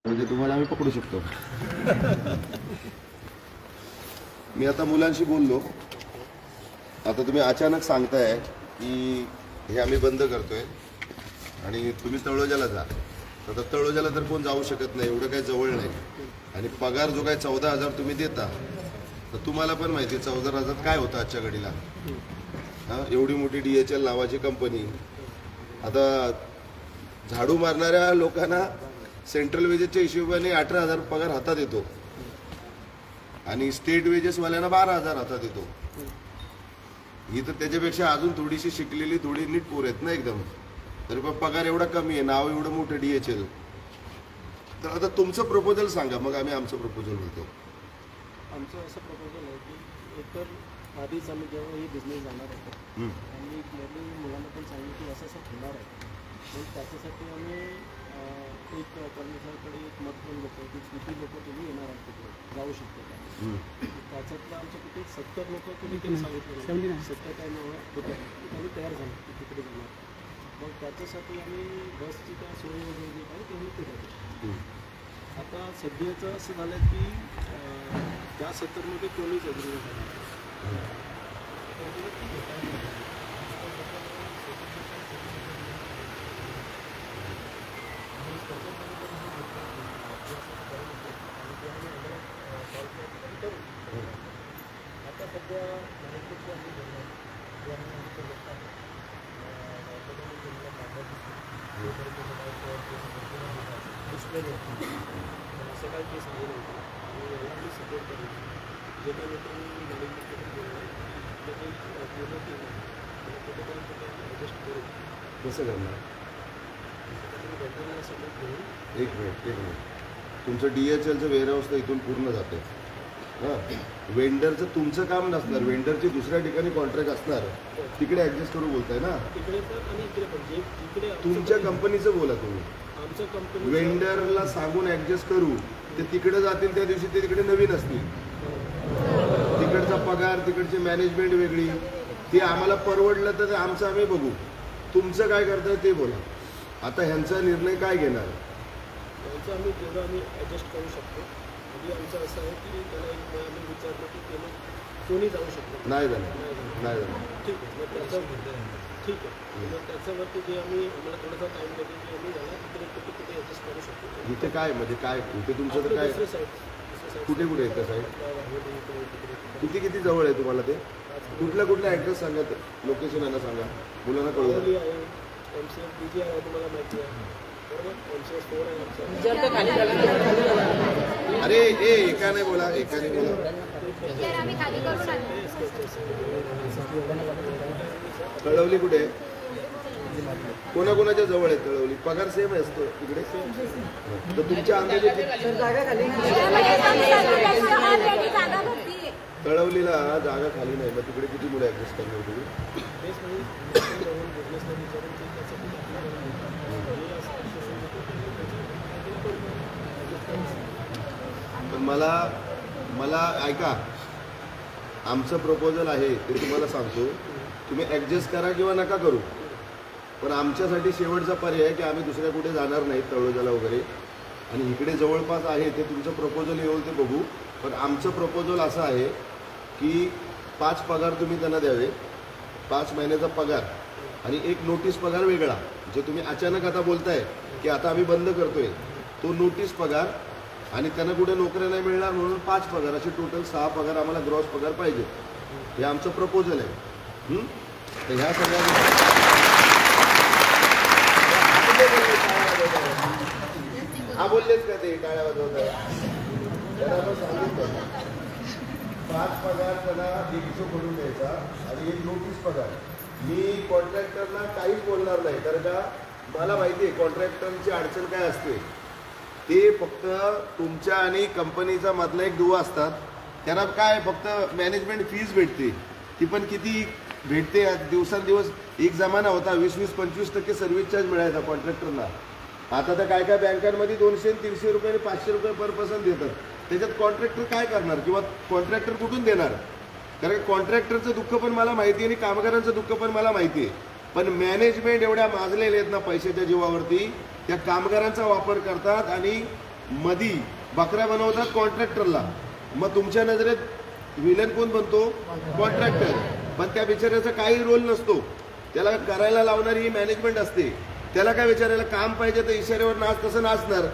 म्हणजे तुम्हाला आम्ही पकडू शकतो. मी आता मुलांशी बोललो. आता तुम्ही अचानक सांगताय की हे आम्ही बंद करतोय आणि तुम्ही तळोजाला जा. आता तळोजाला तर कोण जाऊ शकत नाही, एवढं काही जवळ नाही. आणि पगार जो काय 14,000 तुम्ही देता, तर तुम्हाला पण माहिती आहे 14,000 काय होतं आजच्या घडीला. हां, एवढी मोठी DHL नावाची कंपनी. आता झाडू मारणाऱ्या लोकांना सेंट्रल वेजेसच्या हिशोबाने 18,000 पगार हातात येतो आणि स्टेट वेजेसवाल्यांना 12,000 हातात येतो. ही तर त्याच्यापेक्षा अजून थोडीशी शिकलेली, थोडी नीट पोर आहेत ना एकदम, तर पगार एवढा कमी आहे, नाव एवढं मोठं DHL. तर आता तुमचं प्रपोजल सांगा, मग आम्ही आमचं प्रपोजल बोलतो. आमचं असं प्रपोजल आहे की एकतर आधीच आम्ही जेव्हा ही बिझनेस जाणार होतो आणि क्लिअरली मुलांना पण सांगितलं की असं असं होणार आहे. मग त्याच्यासाठी आम्ही एक कर्मचाऱ्याकडे एक मत पण घेतो की किती लोक तुम्ही येणार आहात तिकडे जाऊ शकतो का. त्याच्यातलं आमच्या किती 70 लोक तुम्ही त्यांनी सांगितलं 70 काय नाव होतं आम्ही तयार झालो की तिकडे जाणार. मग त्याच्यासाठी आम्ही बसची काय सोय वगैरे जे काय ते केलं. आता सध्याचं असं झालं की त्या 70मध्ये कोणीच अग्री झालं. आता सध्या असं काय केस आहे नव्हतं आणि याला मी सपोर्ट करेन. जे काही लोकांनी पूर्ण केलं आणि कुठेपर्यंत ॲडजस्ट करू. कसं करणार? गव्हर्नमेंटला सपोर्ट करून एक मिनिट तुमचं DHLचं वेअरहाऊस तर इथून पूर्ण जाते. हां, वेंडरचं तुमचं काम नसणार, वेंडरची दुसऱ्या ठिकाणी कॉन्ट्रॅक्ट असणार, तिकडे ॲडजस्ट करू बोलताय ना. तिकडे पण आणि इकडे पण जे इकडे तुमच्या कंपनीचं बोला तुम्ही. आमच्या कंपनी वेंडरला सांगून ॲडजस्ट करू, ते तिकडे जातील त्या दिवशी, ते तिकडे नवीन असतील. तिकडचा पगार, तिकडची मॅनेजमेंट वेगळी, ती आम्हाला परवडलं तर आमचं आम्ही बघू. तुमचं काय करताय ते बोला. आता ह्यांचा निर्णय काय घेणार? त्यांचं आम्ही जेवढं आम्ही ॲडजस्ट करू शकतो. म्हणजे आमचं असं आहे की त्याला एक आम्ही विचारलं की त्याला कोणी जाऊ शकतो. नाही झालं. ठीक आहे, मग त्याचं ठीक आहे. मग त्याच्यावरती जे आम्ही आम्हाला थोडासा टाईम देतो की आम्ही झाला तिकडे कुठे कुठे ॲडजस्ट करू शकतो. इथे काय म्हणजे काय इथे तुमचं तर काय कुठे कुठे येतं साहेब? किती जवळ आहे तुम्हाला ते? कुठला ॲड्रेस सांगा, लोकेशन यांना सांगा, मुलांना कळू. MCF DG आहे तुम्हाला माहिती आहे बरोबर. MCF 4 आहे आमचं. अरे एकाने बोला. कळवली कुठे? कोणाकोणाच्या जवळ आहे कळवली? पगार सेम असतो तिकडे. तर तुमच्या अंदाजे कळवलीला जागा खाली नाही, मग तिकडे किती मुलं ॲडजस्ट करणार तुम्ही? मला ऐका, आमचं प्रपोजल आहे ते तुम्हाला सांगतो. तुम्ही ॲडजस्ट करा किंवा नका करू, पण आमच्यासाठी शेवटचा पर्याय आहे की आम्ही दुसऱ्या कुठे जाणार नाही तळोजाला वगैरे. आणि इकडे जवळपास आहे ते तुमचं प्रपोजल येऊन ते बघू. पण आमचं प्रपोजल असं आहे की 5 पगार तुम्ही त्यांना द्यावे, 5 महिन्याचा पगार आणि एक नोटीस पगार वेगळा. जे तुम्ही अचानक आता बोलताय की आता आम्ही बंद करतोय, तो नोटीस पगार आणि त्यांना कुठे नोकऱ्या नाही मिळणार म्हणून 5 पगार, असे टोटल 6 पगार आम्हाला ग्रॉस पगार पाहिजे. हे आमचं प्रपोजल आहे. तर ह्या सगळ्या हा बोललेच का ते टाळ्या वाजवताय? त्यांना आपण सांगितलं 5 पगार त्यांना 150 करून द्यायचा आणि एक नोटीस पगार. मी कॉन्ट्रॅक्टरला काहीच बोलणार नाही, कारण का मला माहिती आहे कॉन्ट्रॅक्टरची अडचण काय असते. ते फक्त तुमच्या आणि कंपनीचा मधला एक दुवा असतात. त्यांना काय फक्त मॅनेजमेंट फीज भेटते, ती पण किती भेटते? दिवसांदिवस एक जमाना होता 20-25% सर्व्हिस चार्ज मिळायचा कॉन्ट्रॅक्टरला. आता तर काय बँकांमध्ये 200-300 रुपये आणि 500 रुपये पर पर्सन देतात. त्याच्यात कॉन्ट्रॅक्टर काय करणार किंवा कॉन्ट्रॅक्टर कुठून देणार? कारण कॉन्ट्रॅक्टरचं दुःख पण मला माहिती आहे आणि कामगारांचं दुःख पण मला माहिती आहे. पण मॅनेजमेंट एवढ्या माजलेले आहेत ना पैशाच्या जीवावरती, त्या कामगारांचा वापर करतात आणि मधी बकऱ्या बनवतात कॉन्ट्रॅक्टरला, मग तुमच्या नजरेत विलन कोण बनतो? कॉन्ट्रॅक्टर. पण त्या बिचाऱ्याचा काही रोल नसतो, त्याला करायला लावणारी ही मॅनेजमेंट असते. त्याला काय विचारायला काम पाहिजे तर इशाऱ्यावर नाच तसं नाचणार.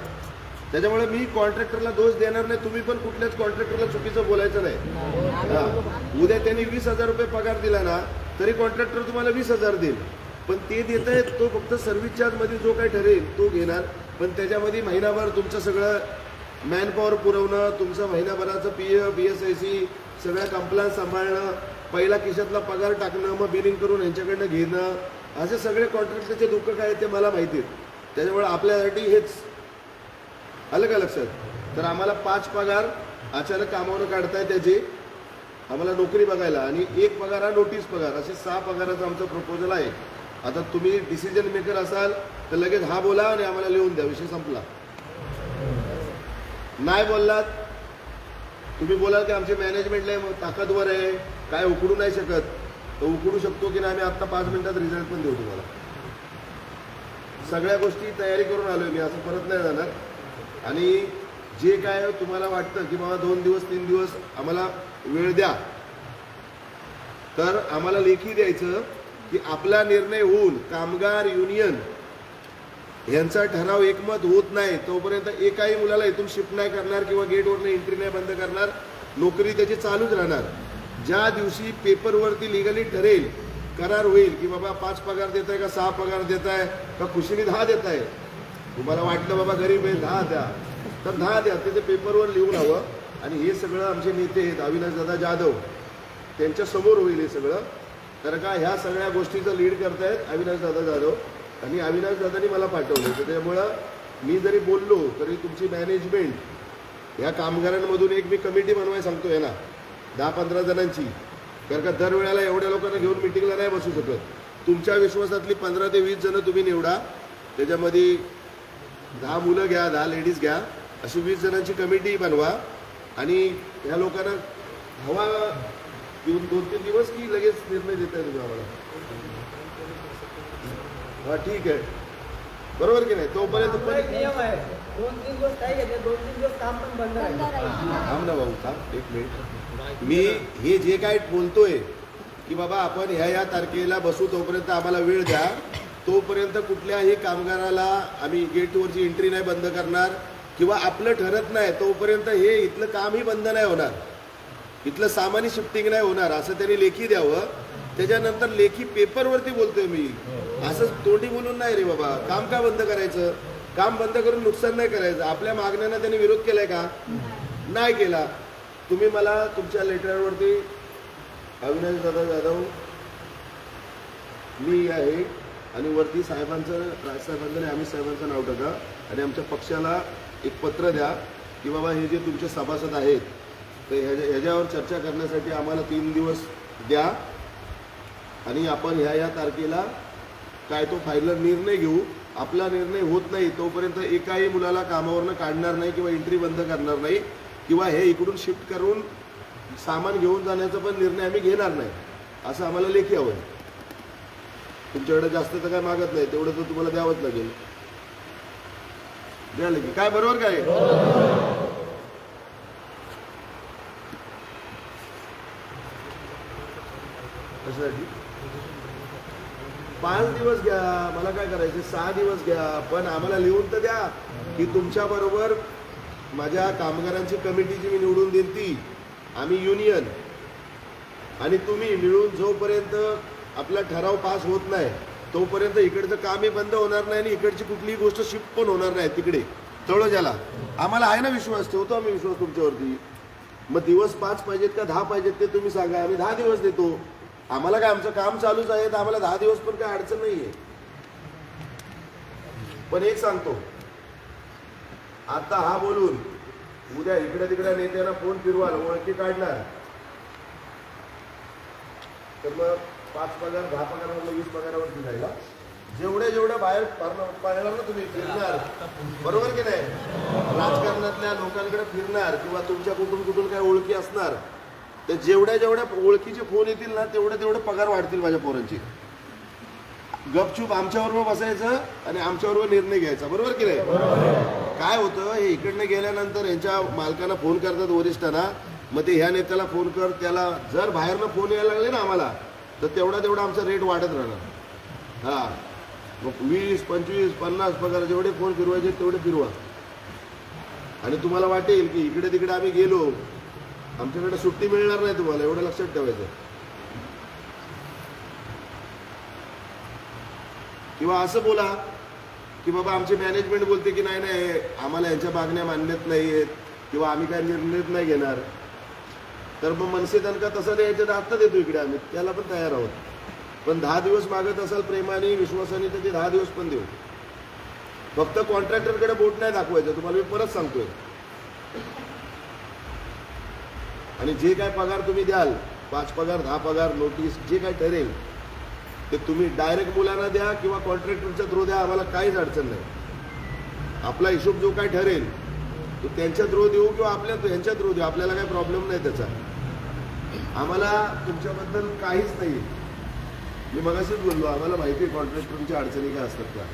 त्याच्यामुळे मी कॉन्ट्रॅक्टरला दोष देणार नाही. तुम्ही पण कुठल्याच कॉन्ट्रॅक्टरला चुकीचं बोलायचं नाही. हा, उद्या त्यांनी 20,000 रुपये पगार दिला ना तरी कॉन्ट्रॅक्टर तुम्हाला 20,000 देईल. पण ते देत आहेत तो फक्त सर्व्हिस चार्जमध्ये जो काही ठरेल तो घेणार. पण त्याच्यामध्ये महिनाभर तुमचं सगळं मॅनपॉवर पुरवणं, तुमचं महिनाभराचं PF BSIC सगळ्या कंप्लायन्स सांभाळणं, पहिला खिशातला पगार टाकणं, मग बिलिंग करून यांच्याकडनं घेणं, असे सगळे कॉन्ट्रॅक्टरचे दुःख काय ते मला माहिती आहेत. त्याच्यामुळे आपल्यासाठी हेच आलं का लक्षात? तर आम्हाला 5 पगार अचानक कामावर काढताय त्याचे आम्हाला नोकरी बघायला, आणि 1 पगार हा नोटीस पगार, असे 6 पगाराचं आमचं प्रपोजल आहे. आता तुम्ही डिसिजन मेकर असाल तर लगेच हा बोला आणि आम्हाला लिहून द्या, विषय संपला. नाही बोललात तुम्ही बोलाल की आमची मॅनेजमेंटला ताकदवर आहे, काय उकडू नाही शकत, तर उकडू शकतो की नाही आम्ही आत्ता 5 मिनिटात रिझल्ट पण देऊ तुम्हाला. सगळ्या गोष्टी तयारी करून आलोय मी, असं परत नाही जाणार. आणि जे काय तुम्हाला वाटतं की बाबा 2 दिवस 3 दिवस आम्हाला वेळ द्या, तर आम्हाला लेखी द्यायचं की आपला निर्णय होऊन कामगार युनियन यांचा ठराव एकमत होत नाही तोपर्यंत एकाही मुलाला इथून शिफ्ट नाही करणार किंवा गेटवरनं एंट्री नाही बंद करणार. नोकरी त्याची चालूच राहणार. ज्या दिवशी पेपरवरती लिगली ठरेल, करार होईल की बाबा 5 पगार देत आहे का 6 पगार देत आहे का खुशीने 10 देत आहे, तुम्हाला वाटलं बाबा गरीब आहे 10 द्या तर 10 द्या, त्याचे पेपरवर लिहून हवं. आणि हे सगळं आमचे नेते आहेत अविनाशदादा जाधव, त्यांच्या समोर होईल हे सगळं. तर का ह्या सगळ्या गोष्टीचं लीड करतायत अविनाशदादा जाधव, आणि अविनाशदादांनी मला पाठवलं. त्याच्यामुळं मी जरी बोललो तरी तुमची मॅनेजमेंट ह्या कामगारांमधून एक मी कमिटी बनवायला सांगतोय ना 10-15 जणांची, कारण का दरवेळेला एवढ्या लोकांना घेऊन मिटिंगला नाही बसू शकत. तुमच्या विश्वासातली 15 ते 20 जणं तुम्ही निवडा, त्याच्यामध्ये 10 मुलं घ्या 10 लेडीज घ्या, अशी 20 जणांची कमिटी बनवा. आणि ह्या लोकांना हवा येऊन 2-3 दिवस की लगेच निर्णय देताय तुम्ही आम्हाला? हा ठीक आहे, बरोबर की नाही? तोपर्यंत नियम आहे 2-3 दिवस काय घेते, 2-3 दिवस काम पण बंद राहील. थांब ना भाऊ, थांब 1 मिनिट. मी हे जे काय बोलतोय की बाबा आपण ह्या तारखेला बसू, तोपर्यंत आम्हाला वेळ द्या. तोपर्यंत कुठल्याही कामगाराला आम्ही गेटवरची एंट्री नाही बंद करणार, किंवा आपलं ठरत नाही तोपर्यंत हे इथलं कामही बंद नाही होणार, इथलं सामान्य शिफ्टिंग नाही होणार, असं त्यांनी लेखी द्यावं. त्याच्यानंतर लेखी पेपरवरती बोलतोय मी, असं तोंडी बोलून नाही रे बाबा. काम का बंद करायचं? काम बंद करून नुकसान नाही करायचं. आपल्या मागण्यांना त्यांनी विरोध केलाय का? नाही केला. तुम्ही मला तुमच्या लेटरवरती अविनाशदादा जाधव मी आहे आणि वरती साहेबांचं, राजसाहेबांचं आणि अमित साहेबांचं नाव टाका, आणि आमच्या पक्षाला एक पत्र द्या की बाबा हे जे तुमचे सभासद आहेत तर ह्याच्यावर चर्चा करण्यासाठी आम्हाला 3 दिवस द्या, आणि आपण ह्या तारखेला काय तो फायनल निर्णय घेऊ. आपला निर्णय होत नाही तोपर्यंत एकाही मुलाला कामावरनं काढणार नाही किंवा एंट्री बंद करणार नाही, किंवा हे इकडून शिफ्ट करून सामान घेऊन जाण्याचा पण निर्णय आम्ही घेणार नाही, असं आम्हाला लेखी हवं आहे. तुमच्याकडे जास्त तर काय मागत नाही, तेवढं तर तुम्हाला द्यावंच लागेल. द्या लेखी, काय बरोबर काय? कशासाठी? 5 दिवस घ्या, मला काय करायचे, 6 दिवस घ्या, पण आम्हाला लिहून तर द्या की तुमच्या बरोबर माझ्या कामगारांची कमिटी जी मी निवडून देईन ती, आम्ही युनियन आणि तुम्ही मिळून जोपर्यंत आपला ठराव पास होत नाही तोपर्यंत इकडचं कामही बंद होणार नाही आणि इकडची कुठलीही गोष्ट शिफ्ट पण होणार नाही तिकडे तळोजाला. आम्हाला आहे ना विश्वास, ठेवतो आम्ही विश्वास तुमच्यावरती. मग दिवस 5 पाहिजेत का 10 पाहिजेत ते तुम्ही सांगा, आम्ही 10 दिवस देतो. आम्हाला काय, आमचं काम चालूच आहे तर आम्हाला 10 दिवस पण काय अडचण नाहीये. पण एक सांगतो, आता हा बोलून उद्या इकडे तिकडे नेत्यांना फोन फिरवाल, ओळखी काढणार, तर मग 5 पगार 10 पगारावर 20 पगारावरती जायला जेवढ्या बाहेर पाळणार ना तुम्ही फिरणार, बरोबर की नाही? राजकारणातल्या लोकांकडे फिरणार किंवा तुमच्या कुठून काय ओळखी असणार, तर जेवढ्या ओळखीचे फोन येतील ना तेवढे पगार वाढतील माझ्या पोरांची. गपचूप आमच्याबरोबर बसायचं आणि आमच्याबरोबर निर्णय घ्यायचा, बरोबर की नाही? काय होतं, हे इकडनं गेल्यानंतर यांच्या मालकांना फोन करतात वरिष्ठांना, मग ते ह्या नेत्याला फोन कर, त्याला जर बाहेरनं फोन यायला लागले ना आम्हाला, तर तेवढा आमचा रेट वाढत राहणार. हां, मग 20, 25, 50 पगार जेवढे फोन फिरवायचे तेवढे फिरवा. आणि तुम्हाला वाटेल की इकडे तिकडे आम्ही गेलो, आमच्याकडे सुट्टी मिळणार नाही तुम्हाला, एवढं लक्षात ठेवायचं. किंवा असं बोला की बाबा आमची मॅनेजमेंट बोलते की नाही नाही आम्हाला यांच्या मागण्या मान्यत नाही आहेत किंवा आम्ही काय निर्णय नाही घेणार, तर मग मनसे दणका तसं द्यायचं तर आत्ता देतो इकडे आम्ही, त्याला पण तयार आहोत. पण 10 दिवस मागत असाल प्रेमाने विश्वासाने तर ते 10 दिवस पण देऊ. फक्त कॉन्ट्रॅक्टरकडे बोट नाही दाखवायचं, तुम्हाला मी परत सांगतोय. आणि जे काय पगार तुम्ही द्याल, 5 पगार 10 पगार नोटीस जे काय ठरेल ते तुम्ही डायरेक्ट मुलांना द्या किंवा कॉन्ट्रॅक्टरच्या थ्रू द्या, आम्हाला काहीच अडचण नाही. आपला हिशोब जो काय ठरेल तो त्यांच्या थ्रू देऊ किंवा यांच्या थ्रू देऊ, आपल्याला काही प्रॉब्लेम नाही त्याचा. आम्हाला तुमच्याबद्दल काहीच नाही. मी मगाशीच बोललो, आम्हाला माहिती आहे कॉन्ट्रॅक्टरच्या अडचणी काय असतात त्या.